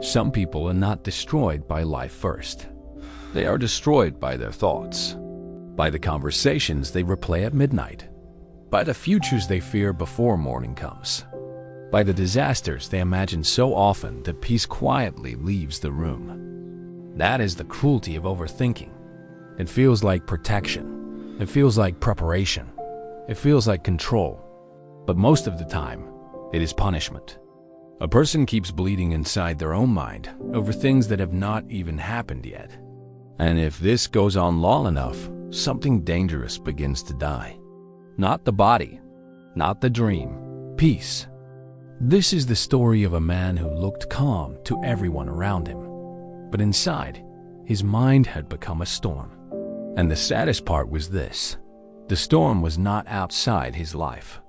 Some people are not destroyed by life first. They are destroyed by their thoughts, by the conversations they replay at midnight, by the futures they fear before morning comes, by the disasters they imagine so often that peace quietly leaves the room. That is the cruelty of overthinking. It feels like protection. It feels like preparation. It feels like control. But most of the time, it is punishment. A person keeps bleeding inside their own mind over things that have not even happened yet. And if this goes on long enough, something dangerous begins to die. Not the body, not the dream, peace. This is the story of a man who looked calm to everyone around him. But inside, his mind had become a storm. And the saddest part was this: the storm was not outside his life.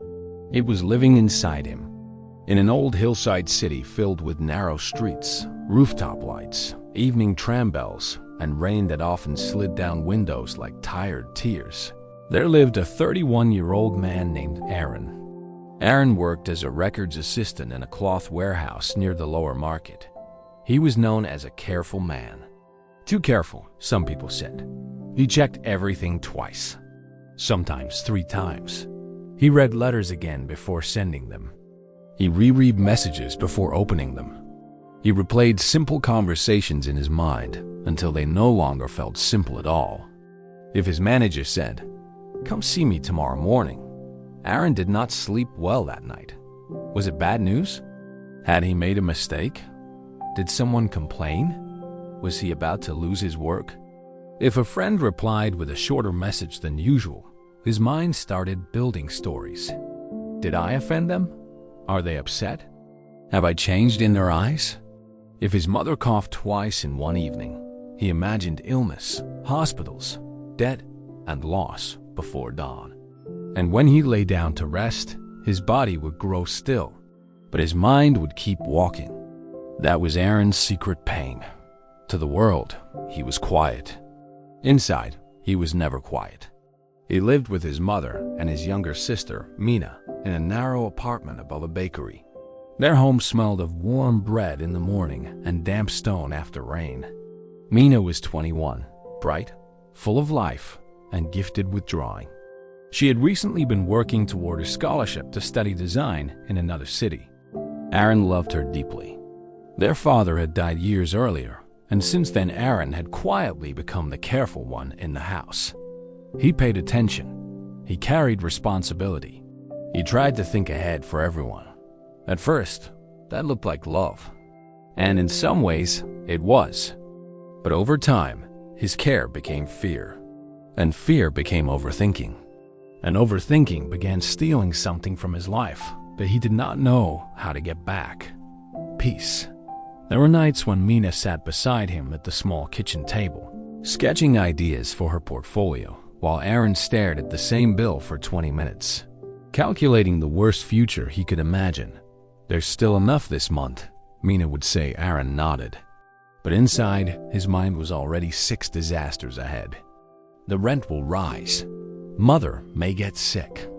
It was living inside him. In an old hillside city filled with narrow streets, rooftop lights, evening tram bells, and rain that often slid down windows like tired tears, there lived a 31-year-old man named Arin. Arin worked as a records assistant in a cloth warehouse near the lower market. He was known as a careful man. Too careful, some people said. He checked everything twice, sometimes 3 times. He read letters again before sending them. He reread messages before opening them. He replayed simple conversations in his mind until they no longer felt simple at all. If his manager said, "Come see me tomorrow morning," Arin did not sleep well that night. Was it bad news? Had he made a mistake? Did someone complain? Was he about to lose his work? If a friend replied with a shorter message than usual, his mind started building stories. Did I offend them? Are they upset? Have I changed in their eyes? If his mother coughed twice in one evening, he imagined illness, hospitals, debt, and loss before dawn. And when he lay down to rest, his body would grow still, but his mind would keep walking. That was Arin's secret pain. To the world, he was quiet. Inside, he was never quiet. He lived with his mother and his younger sister, Mina, in a narrow apartment above a bakery. Their home smelled of warm bread in the morning and damp stone after rain. Mina was 21, bright, full of life, and gifted with drawing. She had recently been working toward a scholarship to study design in another city. Arin loved her deeply. Their father had died years earlier, and since then Arin had quietly become the careful one in the house. He paid attention. He carried responsibility. He tried to think ahead for everyone. At first, that looked like love. And in some ways, it was. But over time, his care became fear. And fear became overthinking. And overthinking began stealing something from his life that he did not know how to get back. Peace. There were nights when Mina sat beside him at the small kitchen table, sketching ideas for her portfolio, while Arin stared at the same bill for 20 minutes, calculating the worst future he could imagine. "There's still enough this month," Mina would say. Arin nodded. But inside, his mind was already 6 disasters ahead. The rent will rise. Mother may get sick.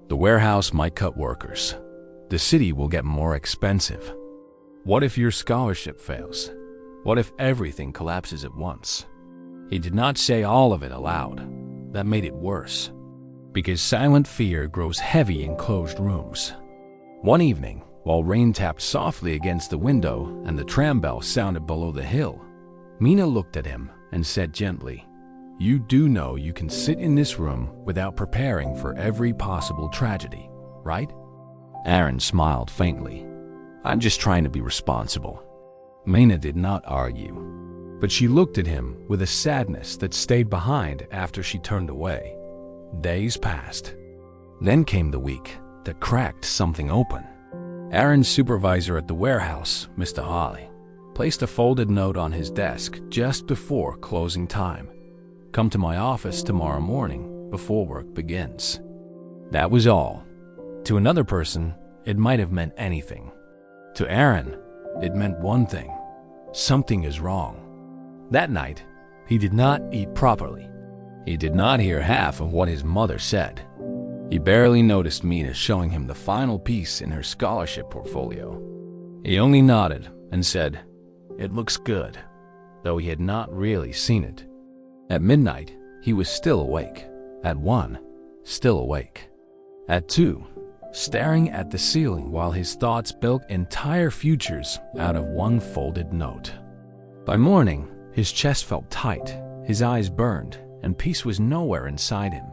The warehouse might cut workers. The city will get more expensive. What if your scholarship fails? What if everything collapses at once? He did not say all of it aloud. That made it worse. Because silent fear grows heavy in closed rooms. One evening, while rain tapped softly against the window and the tram bell sounded below the hill, Mina looked at him and said gently, "You do know you can sit in this room without preparing for every possible tragedy, right?" Arin smiled faintly. "I'm just trying to be responsible." Mina did not argue, but she looked at him with a sadness that stayed behind after she turned away. Days passed. Then came the week that cracked something open. Arin's supervisor at the warehouse, Mr. Holly, placed a folded note on his desk just before closing time. "Come to my office tomorrow morning before work begins." That was all. To another person, it might have meant anything. To Arin, it meant one thing: something is wrong. That night, he did not eat properly. He did not hear half of what his mother said. He barely noticed Mina showing him the final piece in her scholarship portfolio. He only nodded and said, It looks good, though he had not really seen it. At midnight, he was still awake. At 1, still awake. At 2, staring at the ceiling while his thoughts built entire futures out of one folded note. By morning, his chest felt tight, his eyes burned, and peace was nowhere inside him.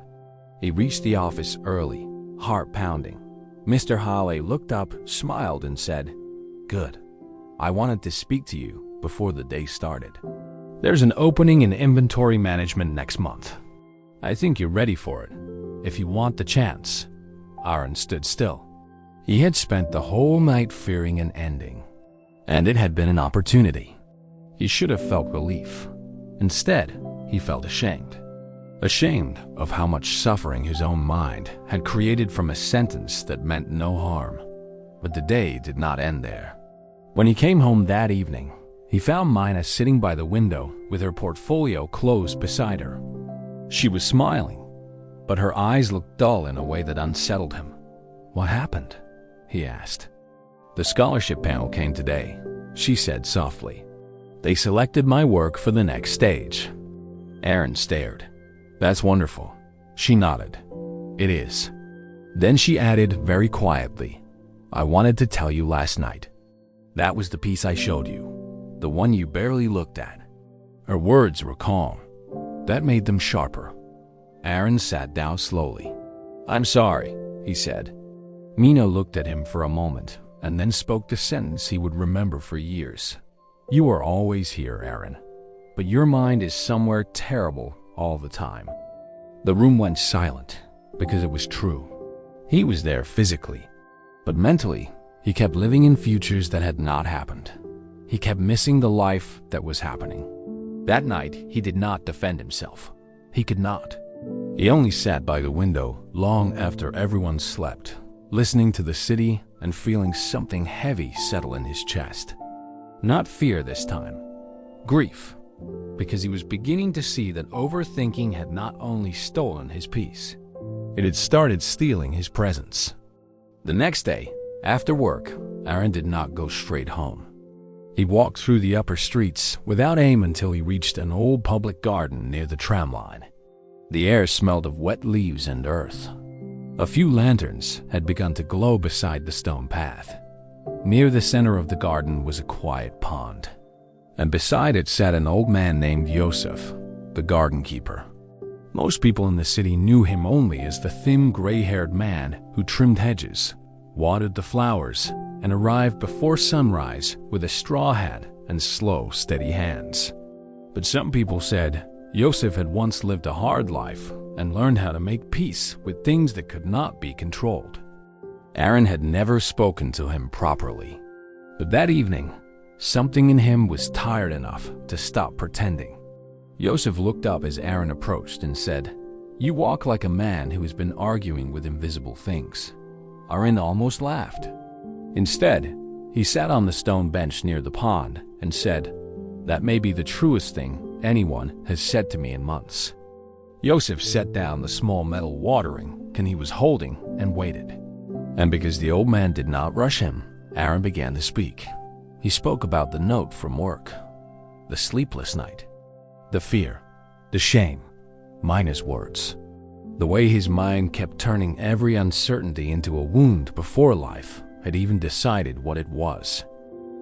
He reached the office early, heart pounding. Mr. Halley looked up, smiled, and said, "Good. I wanted to speak to you before the day started. There's an opening in inventory management next month. I think you're ready for it, if you want the chance." Arin stood still. He had spent the whole night fearing an ending, and it had been an opportunity. He should have felt relief. Instead, he felt ashamed. Ashamed of how much suffering his own mind had created from a sentence that meant no harm. But the day did not end there. When he came home that evening, he found Mina sitting by the window with her portfolio closed beside her. She was smiling, but her eyes looked dull in a way that unsettled him. "What happened?" he asked. "The scholarship panel came today," she said softly. "They selected my work for the next stage." Arin stared. "That's wonderful." She nodded. "It is." Then she added very quietly, "I wanted to tell you last night. That was the piece I showed you, the one you barely looked at." Her words were calm. That made them sharper. Arin sat down slowly. "I'm sorry," he said. Mina looked at him for a moment and then spoke the sentence he would remember for years. "You are always here, Arin, but your mind is somewhere terrible all the time." The room went silent because it was true. He was there physically, but mentally, he kept living in futures that had not happened. He kept missing the life that was happening. That night, he did not defend himself. He could not. He only sat by the window long after everyone slept, listening to the city and feeling something heavy settle in his chest. Not fear this time, grief, because he was beginning to see that overthinking had not only stolen his peace, it had started stealing his presence. The next day, after work, Arin did not go straight home. He walked through the upper streets without aim until he reached an old public garden near the tram line. The air smelled of wet leaves and earth. A few lanterns had begun to glow beside the stone path. Near the center of the garden was a quiet pond, and beside it sat an old man named Yosef, the garden keeper. Most people in the city knew him only as the thin, gray-haired man who trimmed hedges, watered the flowers, and arrived before sunrise with a straw hat and slow, steady hands. But some people said Yosef had once lived a hard life and learned how to make peace with things that could not be controlled. Arin had never spoken to him properly, but that evening, something in him was tired enough to stop pretending. Yosef looked up as Arin approached and said, "You walk like a man who has been arguing with invisible things." Arin almost laughed. Instead, he sat on the stone bench near the pond and said, "That may be the truest thing anyone has said to me in months." Yosef set down the small metal watering can he was holding and waited. And because the old man did not rush him, Arin began to speak. He spoke about the note from work, the sleepless night, the fear, the shame, Mina's words, the way his mind kept turning every uncertainty into a wound before life had even decided what it was.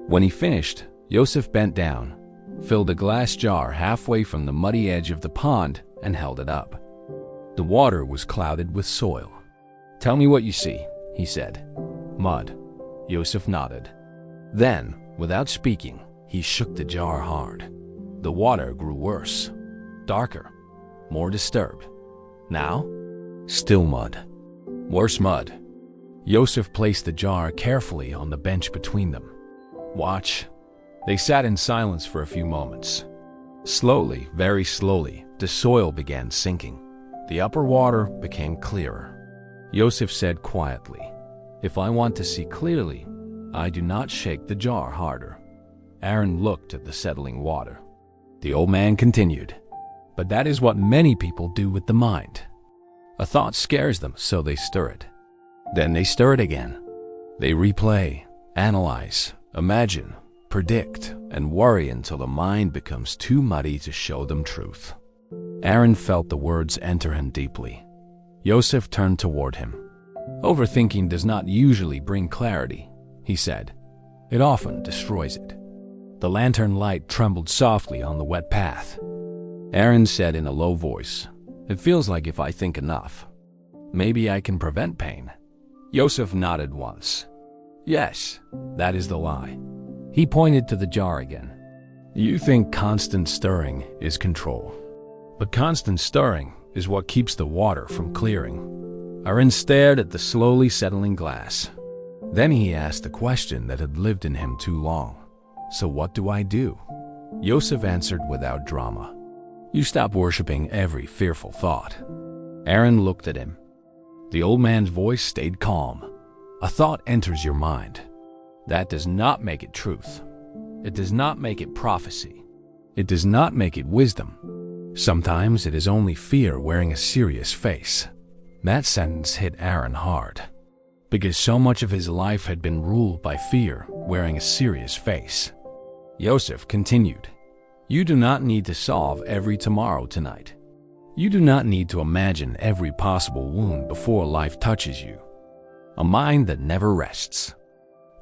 When he finished, Yosef bent down, filled a glass jar halfway from the muddy edge of the pond, and held it up. The water was clouded with soil. "Tell me what you see," he said. "Mud." Yosef nodded. Then, without speaking, he shook the jar hard. The water grew worse, darker, more disturbed. Now, still mud. Worse mud. Yosef placed the jar carefully on the bench between them. "Watch." They sat in silence for a few moments. Slowly, very slowly, the soil began sinking. The upper water became clearer. Yosef said quietly, "If I want to see clearly, I do not shake the jar harder." Arin looked at the settling water. The old man continued, "But that is what many people do with the mind. A thought scares them, so they stir it. Then they stir it again. They replay, analyze, imagine, predict, and worry until the mind becomes too muddy to show them truth. Arin felt the words enter him deeply. Yosef turned toward him. "Overthinking does not usually bring clarity," he said. "It often destroys it." The lantern light trembled softly on the wet path. Arin said in a low voice, "It feels like if I think enough, maybe I can prevent pain." Yosef nodded once. "Yes, that is the lie." He pointed to the jar again. "You think constant stirring is control, but constant stirring is what keeps the water from clearing." Arin stared at the slowly settling glass. Then he asked a question that had lived in him too long. "So what do I do?" Yosef answered without drama. "You stop worshipping every fearful thought." Arin looked at him. The old man's voice stayed calm. "A thought enters your mind. That does not make it truth. It does not make it prophecy. It does not make it wisdom. Sometimes it is only fear wearing a serious face." That sentence hit Arin hard, because so much of his life had been ruled by fear wearing a serious face. Yosef continued, "You do not need to solve every tomorrow tonight. You do not need to imagine every possible wound before life touches you. A mind that never rests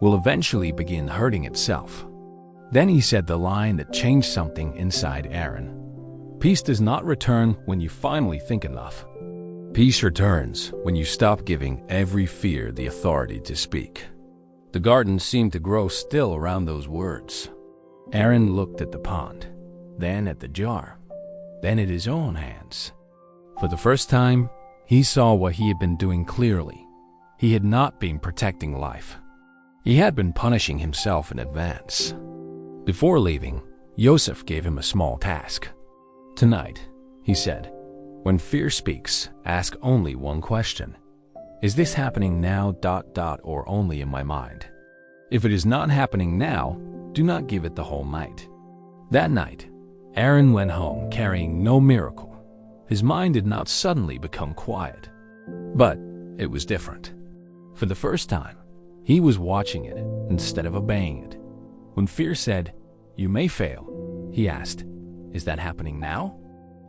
will eventually begin hurting itself." Then he said the line that changed something inside Arin. "Peace does not return when you finally think enough. Peace returns when you stop giving every fear the authority to speak." The garden seemed to grow still around those words. Arin looked at the pond, then at the jar, then at his own hands. For the first time, he saw what he had been doing clearly. He had not been protecting life. He had been punishing himself in advance. Before leaving, Yosef gave him a small task. "Tonight," he said, "when fear speaks, ask only one question. Is this happening now, or only in my mind? If it is not happening now, do not give it the whole night." That night, Arin went home carrying no miracle. His mind did not suddenly become quiet. But it was different. For the first time, he was watching it instead of obeying it. When fear said, "You may fail," he asked, "Is that happening now?"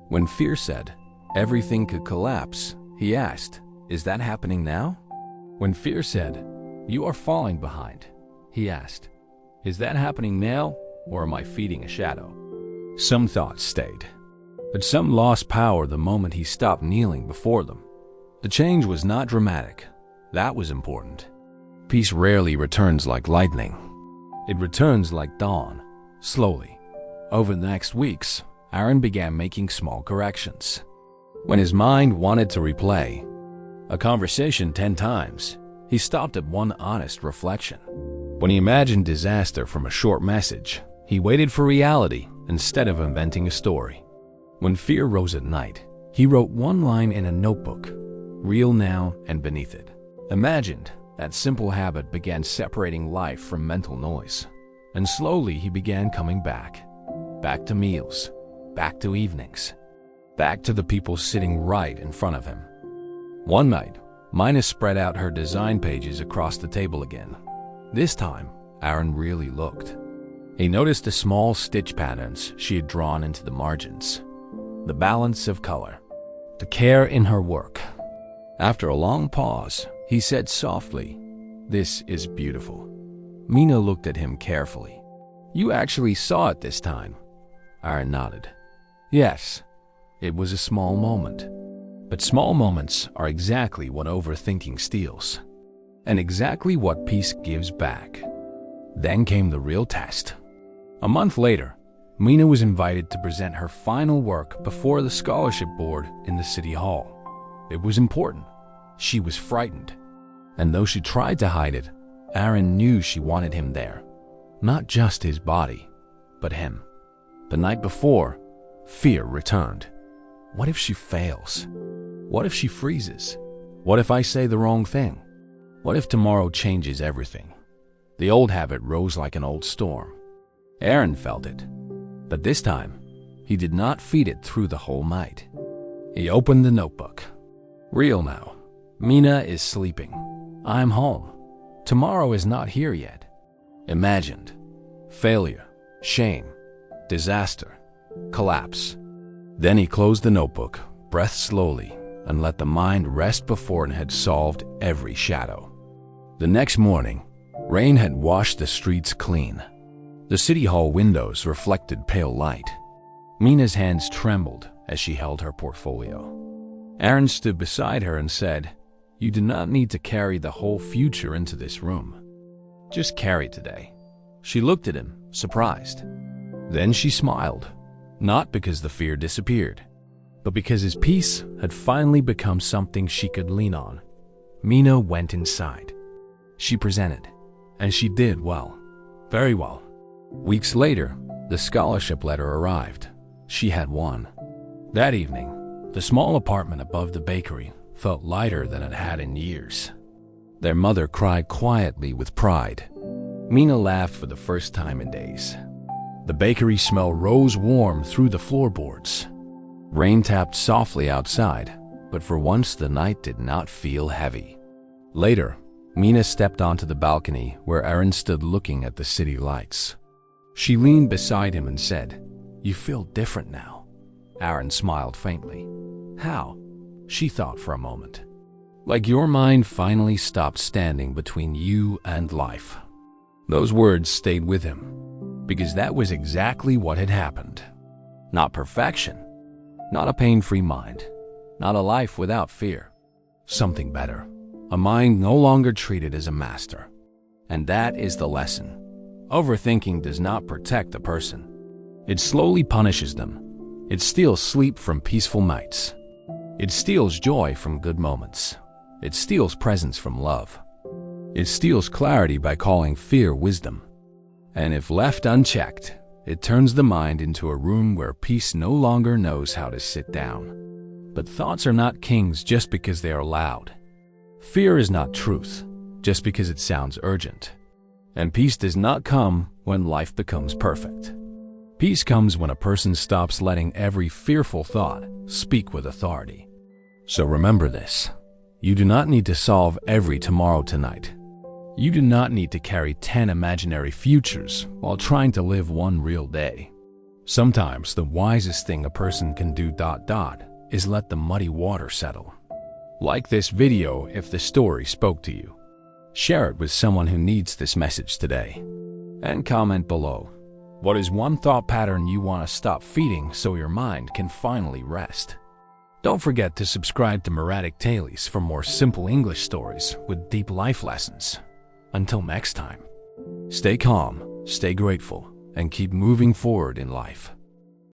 When fear said, "Everything could collapse," he asked, "Is that happening now?" When fear said, "You are falling behind," he asked, "Is that happening now, or am I feeding a shadow?" Some thoughts stayed, but some lost power the moment he stopped kneeling before them. The change was not dramatic. That was important. Peace rarely returns like lightning. It returns like dawn, slowly. Over the next weeks, Arin began making small corrections. When his mind wanted to replay a conversation 10 times, he stopped at one honest reflection. When he imagined disaster from a short message, he waited for reality instead of inventing a story. When fear rose at night, he wrote one line in a notebook, real now, and beneath it. Imagined, that simple habit began separating life from mental noise. And slowly he began coming back. Back to meals, back to evenings, back to the people sitting right in front of him. One night, Mina spread out her design pages across the table again. This time, Arin really looked. He noticed the small stitch patterns she had drawn into the margins, the balance of color, the care in her work. After a long pause, he said softly, "This is beautiful." Mina looked at him carefully. "You actually saw it this time?" Arin nodded. "Yes, it was a small moment. But small moments are exactly what overthinking steals, and exactly what peace gives back." Then came the real test. A month later, Mina was invited to present her final work before the scholarship board in the city hall. It was important. She was frightened. And though she tried to hide it, Arin knew she wanted him there. Not just his body, but him. The night before, fear returned. What if she fails? What if she freezes? What if I say the wrong thing? What if tomorrow changes everything? The old habit rose like an old storm. Arin felt it. But this time, he did not feed it through the whole night. He opened the notebook. Real now. Mina is sleeping. I'm home. Tomorrow is not here yet. Imagined. failure, shame, disaster, collapse. Then he closed the notebook, breathed slowly, and let the mind rest before it had solved every shadow. The next morning, rain had washed the streets clean. The city hall windows reflected pale light. Mina's hands trembled as she held her portfolio. Arin stood beside her and said, "You do not need to carry the whole future into this room. Just carry today." She looked at him, surprised. Then she smiled, not because the fear disappeared, but because his peace had finally become something she could lean on. Mina went inside. She presented, and she did well, very well. Weeks later, the scholarship letter arrived. She had won. That evening, the small apartment above the bakery felt lighter than it had in years. Their mother cried quietly with pride. Mina laughed for the first time in days. The bakery smell rose warm through the floorboards. Rain tapped softly outside, but for once the night did not feel heavy. Later, Mina stepped onto the balcony where Arin stood looking at the city lights. She leaned beside him and said, "You feel different now." Arin smiled faintly. "How?" She thought for a moment. "Like your mind finally stopped standing between you and life." Those words stayed with him, because that was exactly what had happened. Not perfection, not a pain-free mind, not a life without fear. Something better, a mind no longer treated as a master. And that is the lesson. Overthinking does not protect a person. It slowly punishes them. It steals sleep from peaceful nights. It steals joy from good moments. It steals presence from love. It steals clarity by calling fear wisdom. And if left unchecked, it turns the mind into a room where peace no longer knows how to sit down. But thoughts are not kings just because they are loud. Fear is not truth just because it sounds urgent. And peace does not come when life becomes perfect. Peace comes when a person stops letting every fearful thought speak with authority. So remember this. You do not need to solve every tomorrow tonight. You do not need to carry 10 imaginary futures while trying to live one real day. Sometimes the wisest thing a person can do is let the muddy water settle. Like this video if the story spoke to you. Share it with someone who needs this message today. And comment below. What is one thought pattern you want to stop feeding so your mind can finally rest? Don't forget to subscribe to Meratic Tales for more simple English stories with deep life lessons. Until next time, stay calm, stay grateful, and keep moving forward in life.